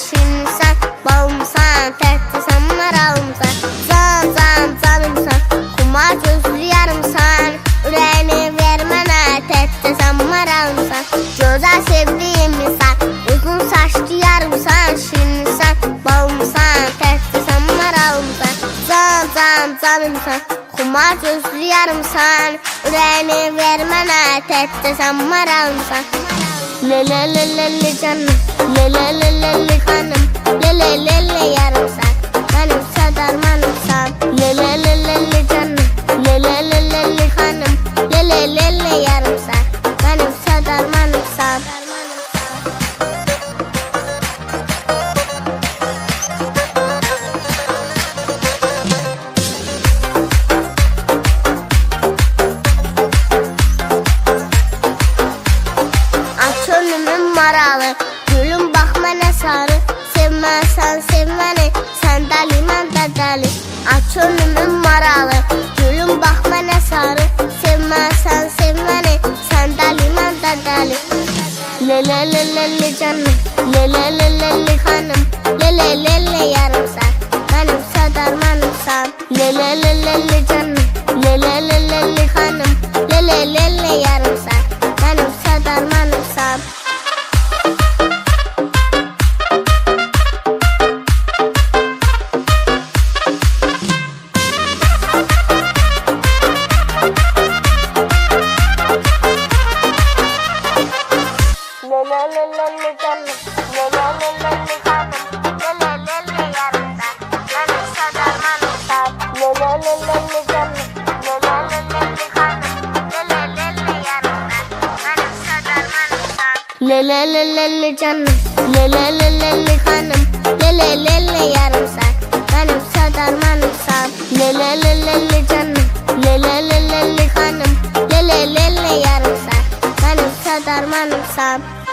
Şirinsən, balımsan, təhtisən, maralımsan. Can, can, canımsan, xumar gözlü yarımsan. Ürəyini ver mənə, təhtisən, maralımsan. Gözəl sevdiyim insan, uzun saçlı yarımsan. Şirinsən, balımsan, təhtisən, maralımsan. Can, can, canımsan, xumar gözlü yarımsan. Ürəyini ver mənə, təhtisən, maralımsan. Lele lele canım, lele lele hanım, lele lele yarımsan, benim sadarmanımsan. Lele lele canım, lele lele hanım, lele lele yarımsan, benim sadarmanımsan. Maralı, gülüm bax mənə sarı. Sevməsən sevməni, sən dəli, mən də dəli. Aç önümün maralı, gülüm bax mənə sarı. Sevməsən sevməni, sən dəli, mən də dəli. Lele lele canım, lele lele hanım, lele lele yarımsan, benim sadarmanımsan. Lele lele canım, lele lele hanım, lele lele yarımsan, benim sadarmanımsan. Lele canım, lele lele hanım, lele lele yarımsan, benim sadarmanımsan. Lele lele canım, lele lele hanım, lele lele yarımsan, benim sadarmanımsan. Lele lele canım, lele lele hanım, lele lele yarımsan, benim sadarmanımsan. Lele lele canım, lele lele hanım, lele lele yarımsan, benim sadarmanımsan.